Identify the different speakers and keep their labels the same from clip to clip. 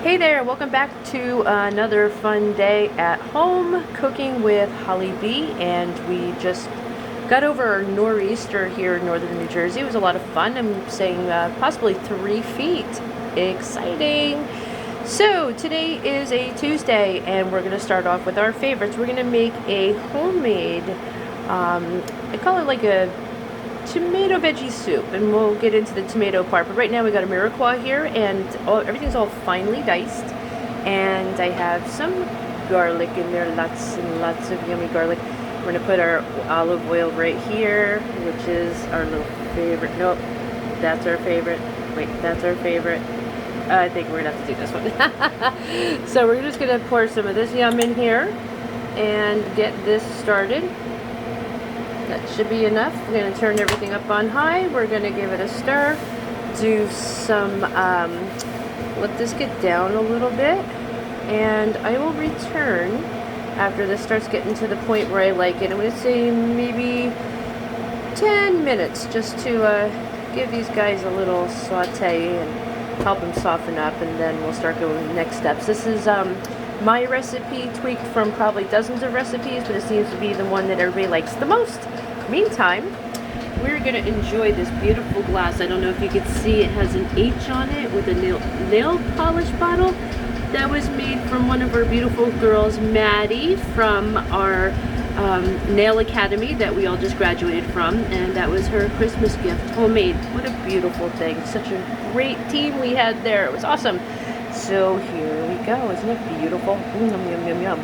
Speaker 1: Hey there, welcome back to another fun day at home cooking with Holly B. And we just got over a nor'easter here in northern New Jersey. It was a lot of fun. I'm saying possibly 3 feet. Exciting. So today is a Tuesday and we're going to start off with our favorites. We're going to make a homemade, I call it like a tomato veggie soup, and we'll get into the tomato part, but right now we got a Mirepoix here and everything's all finely diced, and I have some garlic in there, lots and lots of yummy garlic. We're going to put our olive oil right here, which is our little favorite. Nope, that's our favorite. Wait, that's our favorite. I think we're going to have to do this one. So we're just going to pour some of this yum in here and get this started. That should be enough. We're going to turn everything up on high. We're going to give it a stir. Do some, let this get down a little bit. And I will return after this starts getting to the point where I like it. I'm going to say maybe 10 minutes just to give these guys a little saute and help them soften up. And then we'll start going to the next steps. This is my recipe, tweaked from probably dozens of recipes, but it seems to be the one that everybody likes the most. Meantime, we're going to enjoy this beautiful glass. I don't know if you can see, it has an H on it with a nail polish bottle that was made from one of our beautiful girls, Maddie, from our nail academy that we all just graduated from, and that was her Christmas gift, homemade. What a beautiful thing. Such a great team we had there. It was awesome. So here we go. Isn't it beautiful? Yum, yum, yum, yum.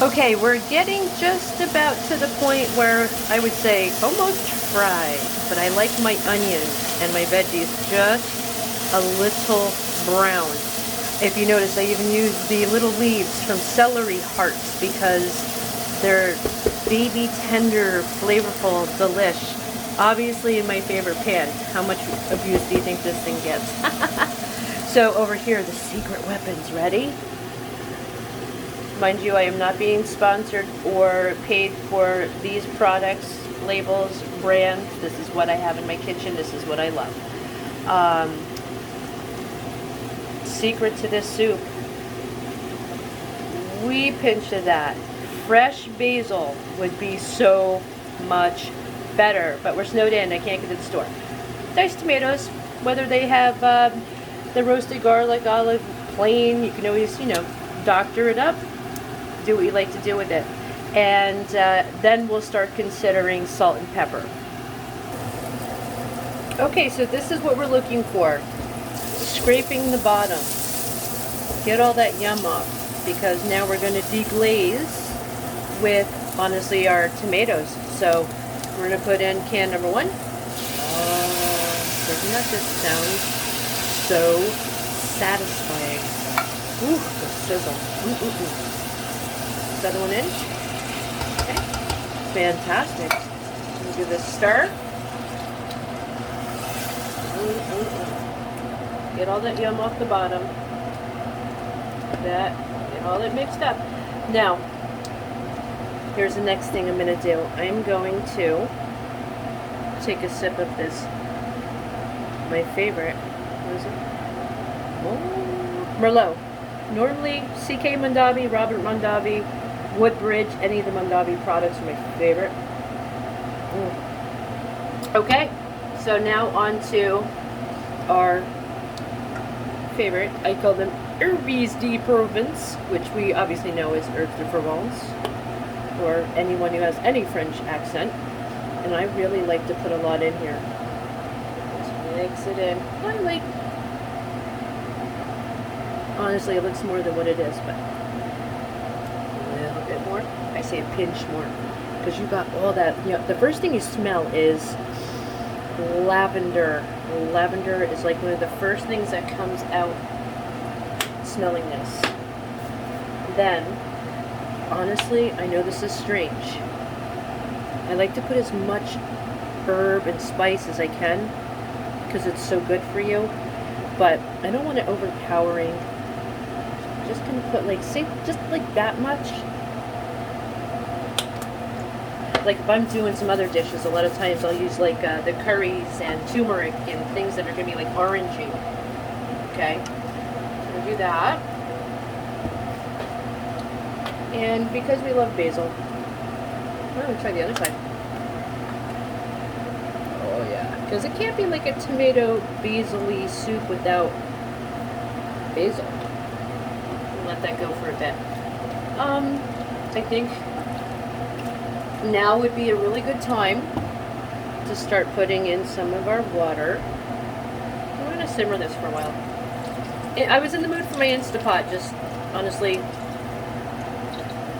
Speaker 1: Okay, we're getting just about to the point where I would say almost fried, but I like my onions and my veggies just a little brown. If you notice, I even use the little leaves from celery hearts because they're baby tender, flavorful, delish. Obviously in my favorite pan. How much abuse do you think this thing gets? So over here, the secret weapons. Ready? Mind you, I am not being sponsored or paid for these products, labels, brands. This is what I have in my kitchen. This is what I love. Secret to this soup. Wee pinch of that. Fresh basil would be so much better, but we're snowed in. I can't get to the store. Diced tomatoes, whether they have the roasted garlic, olive, plain, you can always, doctor it up. Do what you like to do with it. And then we'll start considering salt and pepper. Okay, so this is what we're looking for. Scraping the bottom. Get all that yum off, because now we're going to deglaze with, honestly, our tomatoes. So we're going to put in can number 1. Doesn't that just sound so satisfying? Ooh, the sizzle. Is that one in? Okay. Fantastic. We'll give this a stir. Get all that yum off the bottom. Get all that mixed up. Now, here's the next thing I'm going to do. I'm going to take a sip of this. My favorite. What is it? Oh, Merlot. Normally, C.K. Mondavi, Robert Mondavi, Woodbridge, any of the Mondavi products are my favorite. Okay, so now on to our favorite. I call them Herbes de Provence, which we obviously know is Herbes de Provence, or anyone who has any French accent. And I really like to put a lot in here. Just mix it in. Honestly, it looks more than what it is, but a little bit more. I say a pinch more, because you got all that. The first thing you smell is lavender. Lavender is like one of the first things that comes out smelling this. Then, honestly, I know this is strange. I like to put as much herb and spice as I can, because it's so good for you, but I don't want it overpowering. Just gonna put just like that much. Like if I'm doing some other dishes, a lot of times I'll use like the curries and turmeric and things that are gonna be like orangey. Okay, so we'll do that. And because we love basil, I'm going to try the other side. Oh yeah, because it can't be like a tomato basil-y soup without basil. Let that go for a bit. I think now would be a really good time to start putting in some of our water. I'm going to simmer this for a while. I was in the mood for my Instapot, just honestly.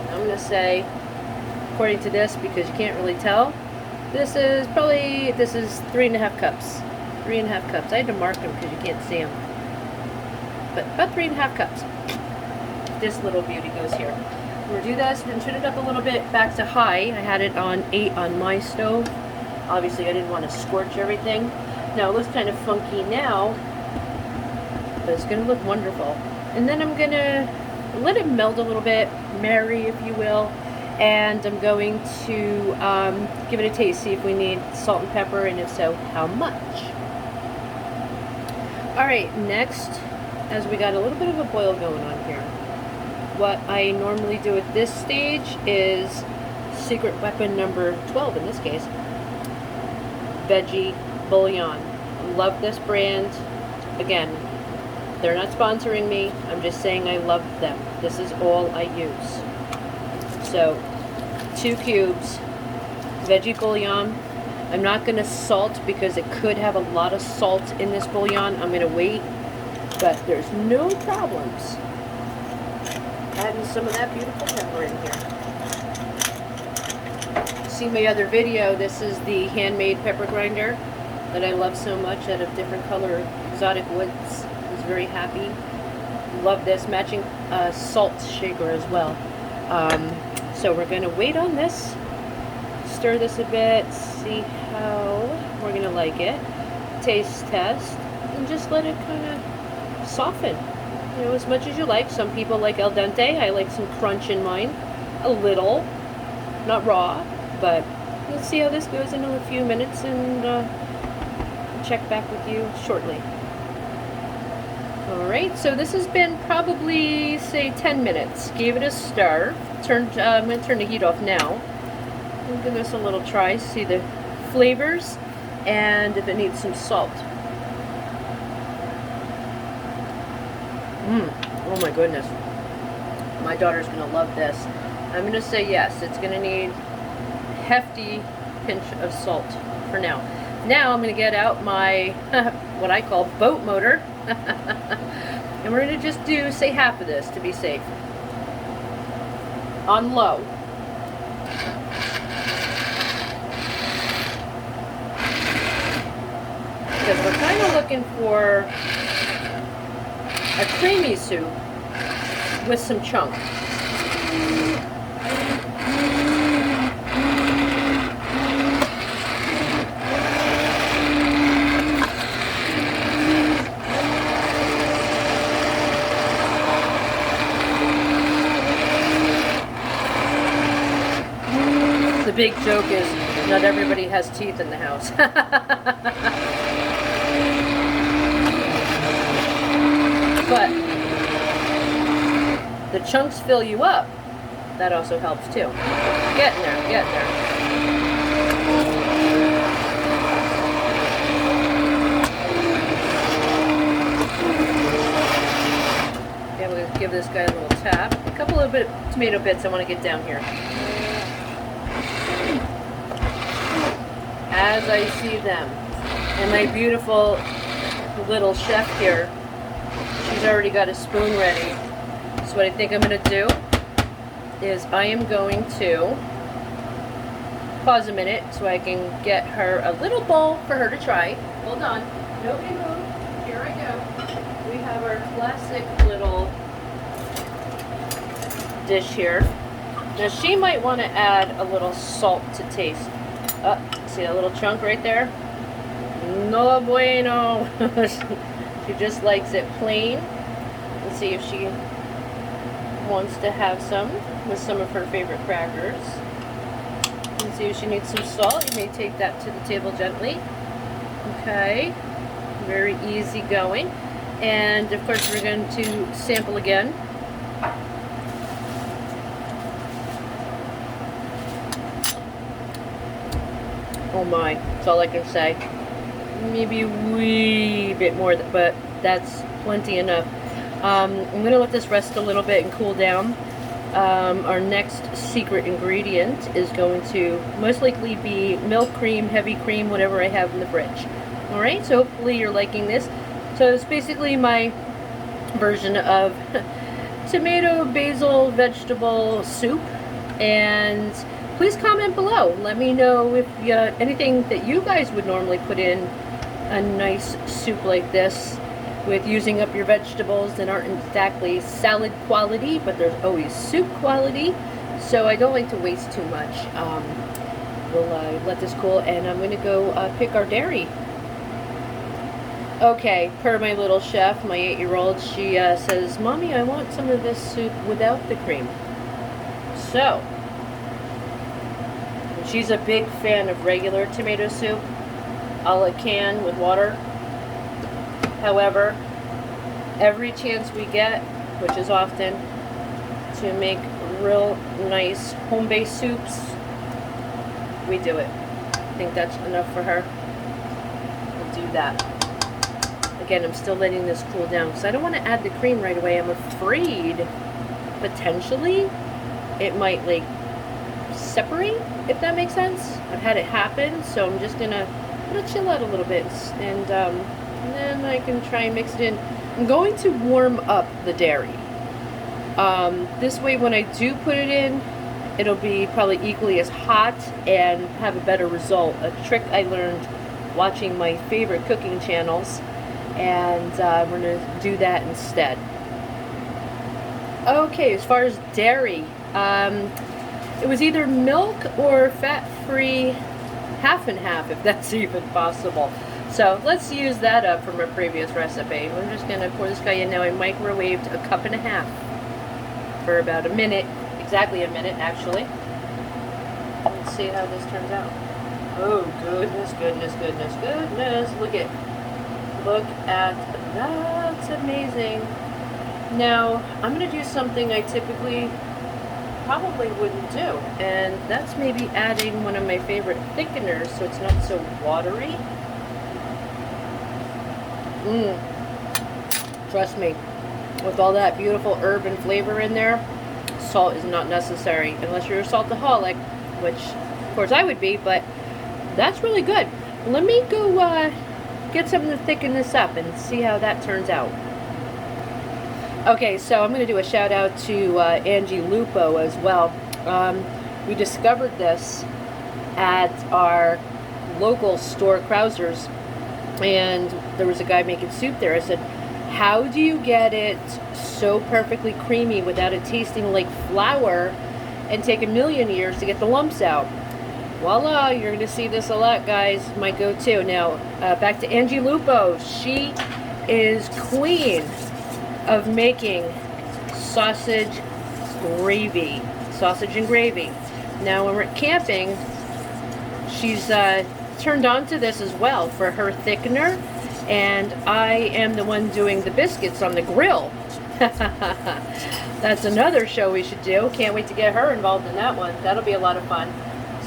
Speaker 1: I'm going to say, according to this, because you can't really tell, this is 3.5 cups. 3.5 cups. I had to mark them because you can't see them. But about 3.5 cups. This little beauty goes here. We'll do this, then turn it up a little bit back to high. I had it on 8 on my stove. Obviously I didn't want to scorch everything. Now it looks kind of funky now, but it's going to look wonderful. And then I'm going to let it melt a little bit, marry if you will, and I'm going to give it a taste, see if we need salt and pepper, and if so, how much. Alright, next, as we got a little bit of a boil going on here, what I normally do at this stage is secret weapon number 12 in this case, veggie bouillon. Love this brand. Again, they're not sponsoring me, I'm just saying I love them. This is all I use. So 2 cubes veggie bouillon. I'm not going to salt because it could have a lot of salt in this bouillon. I'm going to wait, but there's no problems adding some of that beautiful pepper in here. See my other video, this is the handmade pepper grinder that I love so much, out of different color exotic woods. I was very happy. Love this, matching salt shaker as well. So we're going to wait on this, stir this a bit, see how we're going to like it, taste test, and just let it kind of soften. You know, as much as you like. Some people like al dente. I like some crunch in mine. A little. Not raw, but let's see how this goes in a few minutes and check back with you shortly. Alright, so this has been probably, say, 10 minutes. Gave it a stir. I'm going to turn the heat off now. We'll give this a little try, see the flavors, and if it needs some salt. Oh my goodness. My daughter's going to love this. I'm going to say yes. It's going to need a hefty pinch of salt for now. Now I'm going to get out my, what I call boat motor. And we're going to just do, say, half of this to be safe. On low. Because we're kind of looking for a creamy soup with some chunk. The big joke is not everybody has teeth in the house. But the chunks fill you up. That also helps too. Getting there, getting there. Okay, I'm going to give this guy a little tap. A couple of tomato bits I want to get down here. As I see them. And my beautiful little chef here, she's already got a spoon ready. So what I think I'm going to do is I am going to pause a minute so I can get her a little bowl for her to try. Hold on. Nobody move. Here I go. We have our classic little dish here. Now she might want to add a little salt to taste. See that little chunk right there? No bueno. She just likes it plain. Let's see if she wants to have some with some of her favorite crackers. Let's see if she needs some salt. You may take that to the table gently. Okay. Very easy going. And of course we're going to sample again. Oh my, that's all I can say. Maybe a wee bit more, but that's plenty enough. I'm going to let this rest a little bit and cool down. Our next secret ingredient is going to most likely be milk cream, heavy cream, whatever I have in the fridge. Alright, so hopefully you're liking this. So it's basically my version of tomato, basil, vegetable soup. And please comment below. Let me know if anything that you guys would normally put in a nice soup like this, with using up your vegetables that aren't exactly salad quality, but there's always soup quality. So I don't like to waste too much. We'll let this cool, and I'm going to go pick our dairy. Okay, per my little chef, my 8-year-old, she says, "Mommy, I want some of this soup without the cream." So, she's a big fan of regular tomato soup, a la can with water. However, every chance we get, which is often, to make real nice home-based soups, we do it. I think that's enough for her. We'll do that. Again, I'm still letting this cool down because I don't want to add the cream right away. I'm afraid, potentially, it might like separate, if that makes sense. I've had it happen, so I'm just gonna let it chill out a little bit, and then I can try and mix it in. I'm going to warm up the dairy. This way, when I do put it in, it'll be probably equally as hot and have a better result. A trick I learned watching my favorite cooking channels, and we're going to do that instead. Okay, as far as dairy, it was either milk or fat-free, half and half, if that's even possible. So let's use that up from our previous recipe. We're just going to pour this guy in now. I microwaved a cup and a half for about a minute, exactly a minute actually. Let's see how this turns out. Oh goodness, goodness, goodness, goodness. Look at that. That's amazing. Now, I'm going to do something I typically probably wouldn't do, and that's maybe adding one of my favorite thickeners so it's not so watery. Trust me, with all that beautiful herb and flavor in there, salt is not necessary unless you're a saltaholic, which of course I would be, but that's really good. Let me go get something to thicken this up and see how that turns out. Okay, so I'm going to do a shout out to Angie Lupo as well. We discovered this at our local store, Krauser's, and there was a guy making soup there. I said, how do you get it so perfectly creamy without it tasting like flour and take a million years to get the lumps out? Voila, you're going to see this a lot, guys. My go-to. Now, back to Angie Lupo. She is queen of making sausage gravy. Sausage and gravy. Now, when we're camping, she's turned on to this as well for her thickener, and I am the one doing the biscuits on the grill. That's another show we should do. Can't wait to get her involved in that one. That'll be a lot of fun.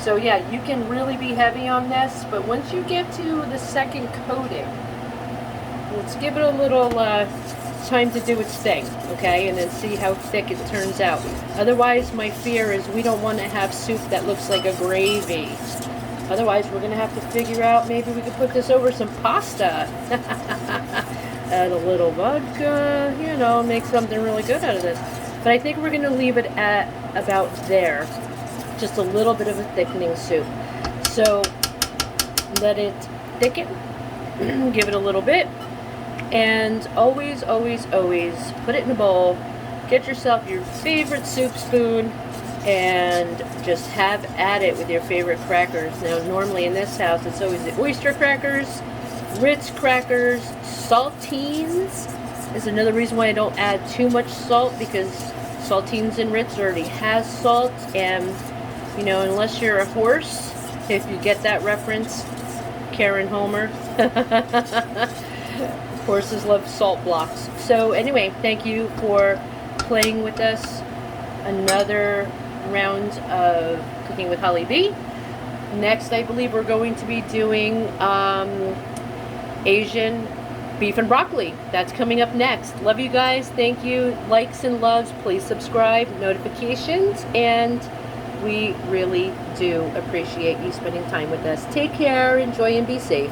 Speaker 1: So yeah, you can really be heavy on this, but once you get to the second coating, let's give it a little time to do its thing, okay, and then see how thick it turns out. Otherwise, my fear is we don't want to have soup that looks like a gravy. Otherwise, we're going to have to figure out, maybe we could put this over some pasta. Add a little vodka, you know, make something really good out of this. But I think we're going to leave it at about there. Just a little bit of a thickening soup. So let it thicken, give it a little bit, and always, always, always put it in a bowl. Get yourself your favorite soup spoon and just have at it with your favorite crackers. Now, normally in this house, it's always the oyster crackers, Ritz crackers, saltines is another reason why I don't add too much salt, because saltines and Ritz already has salt, and you know, unless you're a horse, if you get that reference, Karen Homer. Horses love salt blocks. So anyway, thank you for playing with us. Another round of Cooking with Holly B. Next, I believe we're going to be doing Asian beef and broccoli. That's coming up next. Love you guys. Thank you. Likes and loves. Please subscribe, notifications, and we really do appreciate you spending time with us. Take care, enjoy, and be safe.